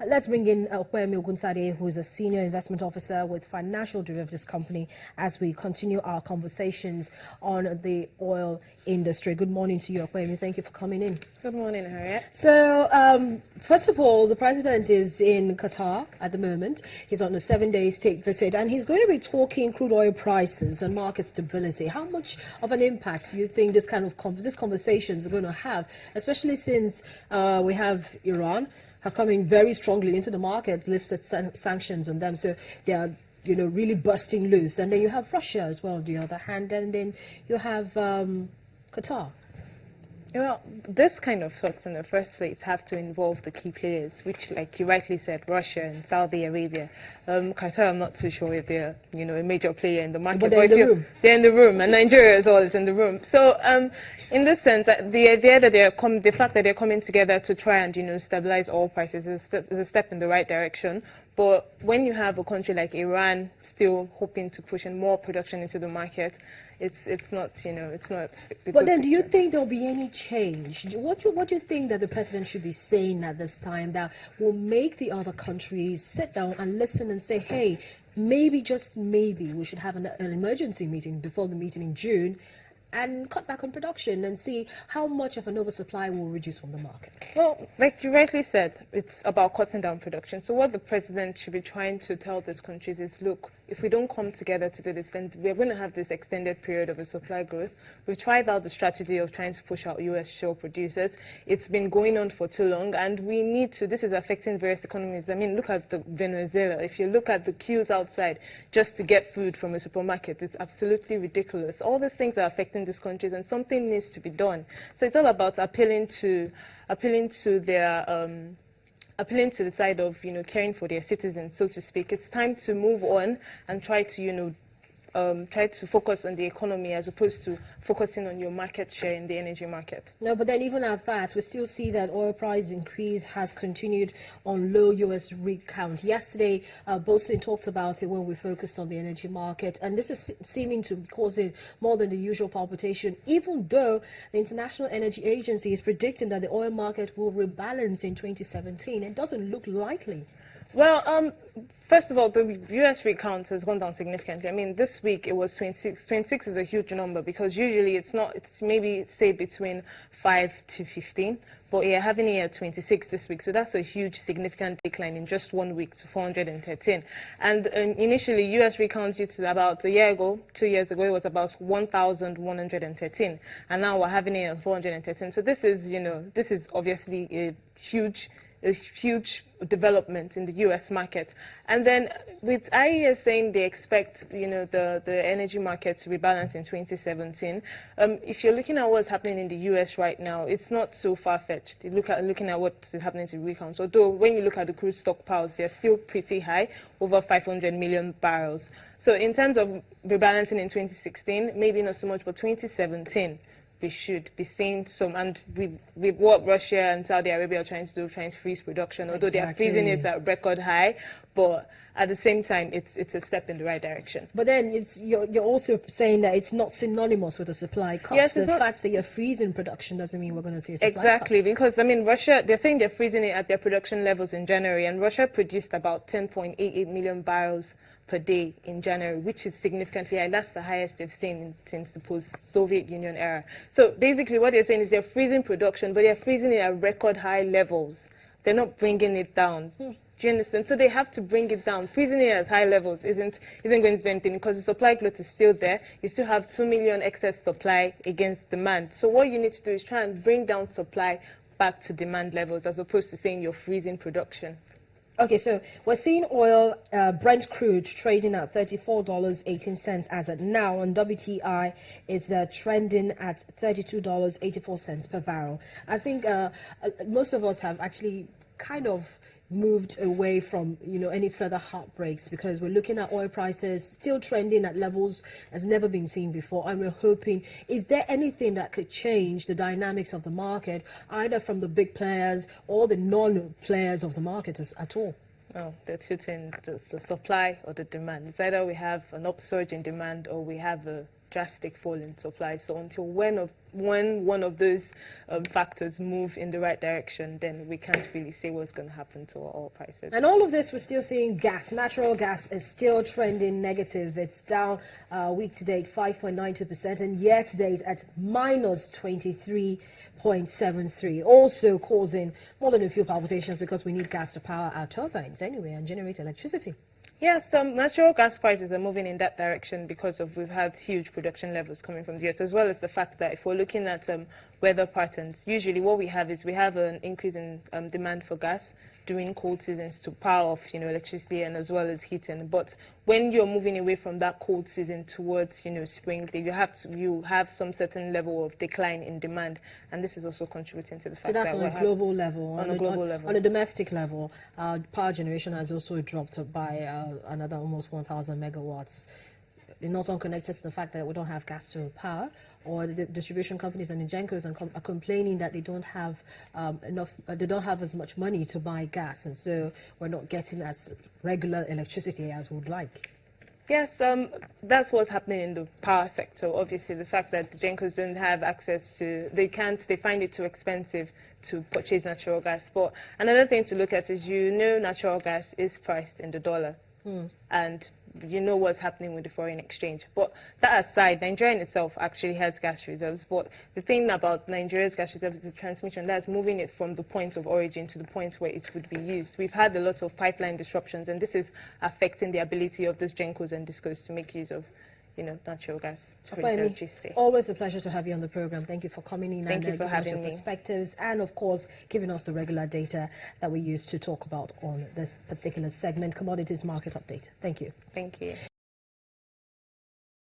Let's bring in Okwemi Ogunsade, who is a senior investment officer with Financial Derivatives Company, as we continue our conversations on the oil industry. Good morning to you, Okwemi. Thank you for coming in. Good morning, Harriet. So, first of all, the president is in Qatar at the moment. He's on a 7-day state visit, and he's going to be talking crude oil prices and market stability. How much of an impact do you think this kind of these conversations are going to have, especially since we have Iran has come in very strongly into the market, lifted sanctions on them, so they are really busting loose, and then you have Russia as well on the other hand, and then you have Qatar. Well, this kind of talks in the first place have to involve the key players, which, like you rightly said, Russia and Saudi Arabia. Qatar, I'm not too sure if they're, a major player in the market. But they're in the room. They're in the room, and Nigeria as well is in the room. So, in this sense, the idea that the fact that they're coming together to try and, stabilize oil prices is a step in the right direction. But when you have a country like Iran still hoping to push in more production into the market, it's not, it's not. But then, do you think there'll be any change? What do you think that the president should be saying at this time that will make the other countries sit down and listen and say, hey, maybe, just maybe, we should have an emergency meeting before the meeting in June and cut back on production and see how much of an oversupply will reduce from the market? Well, like you rightly said, it's about cutting down production. So what the president should be trying to tell these countries is, look, if we don't come together to do this, then we're going to have this extended period of a supply growth. We've tried out the strategy of trying to push out U.S. shale producers. It's been going on for too long, and we need to, this is affecting various economies. I mean, look at Venezuela. If you look at the queues outside just to get food from a supermarket, it's absolutely ridiculous. All these things are affecting these countries, and something needs to be done. So it's all about appealing to the side of caring for their citizens, so to speak. It's time to move on and try to try to focus on the economy as opposed to focusing on your market share in the energy market. No, but then even at that, we still see that oil price increase has continued on low U.S. rig count. Yesterday, Bolson talked about it when we focused on the energy market, and this is seeming to be causing more than the usual palpitation, even though the International Energy Agency is predicting that the oil market will rebalance in 2017. It doesn't look likely. Well, first of all, the U.S. rig count has gone down significantly. I mean, this week it was 26. 26 is a huge number because usually it's maybe, say, between 5 to 15. But you're having it at 26 this week. So that's a huge, significant decline in just 1 week to 413. And initially, U.S. rig count to about a year ago, 2 years ago, it was about 1,113. And now we're having it at 413. So this is obviously a huge development in the U.S. market. And then with IEA saying they expect, the energy market to rebalance in 2017, if you're looking at what's happening in the U.S. right now, it's not so far-fetched. Looking at what is happening to rig counts. Although when you look at the crude stockpiles, they're still pretty high, over 500 million barrels. So in terms of rebalancing in 2016, maybe not so much, but 2017, we should be seeing some, and with what Russia and Saudi Arabia are trying to do, trying to freeze production, although they are freezing it at record high, but at the same time, it's a step in the right direction. But then you're also saying that it's not synonymous with a supply cut. Yes, the fact that you're freezing production doesn't mean we're going to see a supply cut. Exactly, because, I mean, Russia, they're saying they're freezing it at their production levels in January, and Russia produced about 10.88 million barrels per day in January, which is significantly high. That's the highest they've seen since the post-Soviet Union era. So basically what they're saying is they're freezing production, but they're freezing it at record high levels. They're not bringing it down. Do you understand? So they have to bring it down. Freezing it at high levels isn't going to do anything because the supply growth is still there. You still have 2 million excess supply against demand. So what you need to do is try and bring down supply back to demand levels as opposed to saying you're freezing production. Okay, so we're seeing oil, Brent crude trading at $34.18 as at now, and WTI is trending at $32.84 per barrel. I think most of us have actually kind of moved away from any further heartbreaks, because we're looking at oil prices still trending at levels has never been seen before, and we're hoping, is there anything that could change the dynamics of the market, either from the big players or the non-players of the market at all? Oh, there are two things: the supply or the demand. It's either we have an upsurge in demand or we have a drastic fall in supply. So until when one of those factors move in the right direction, then we can't really say what's going to happen to our oil prices. And all of this, we're still seeing gas. Natural gas is still trending negative. It's down week to date 5.92% and year to date at minus 23.73, also causing more than a few palpitations because we need gas to power our turbines anyway and generate electricity. Yes, natural gas prices are moving in that direction because of we've had huge production levels coming from the US, as well as the fact that if we're looking at weather patterns, usually what we have is we have an increase in demand for gas during cold seasons to power off, electricity and as well as heating. But when you're moving away from that cold season towards, spring, you have some certain level of decline in demand, and this is also contributing to the fact so that's that on a global level. On a global level. On a domestic level, power generation has also dropped by another almost 1,000 megawatts. They're not unconnected to the fact that we don't have gas to power, or the distribution companies and the Gencos are complaining that they don't have enough, they don't have as much money to buy gas, and so we're not getting as regular electricity as we would like. Yes, that's what's happening in the power sector. Obviously, the fact that the Gencos don't have access to, they find it too expensive to purchase natural gas. But another thing to look at is, natural gas is priced in the dollar. And you know what's happening with the foreign exchange. But that aside, Nigeria in itself actually has gas reserves. But the thing about Nigeria's gas reserves is the transmission. That's moving it from the point of origin to the point where it would be used. We've had a lot of pipeline disruptions, and this is affecting the ability of those Gencos and Discos to make use of natural gas to produce electricity. Always a pleasure to have you on the program. Thank you for coming in and giving us your perspectives, and of course giving us the regular data that we use to talk about on this particular segment, Commodities Market Update. Thank you. Thank you.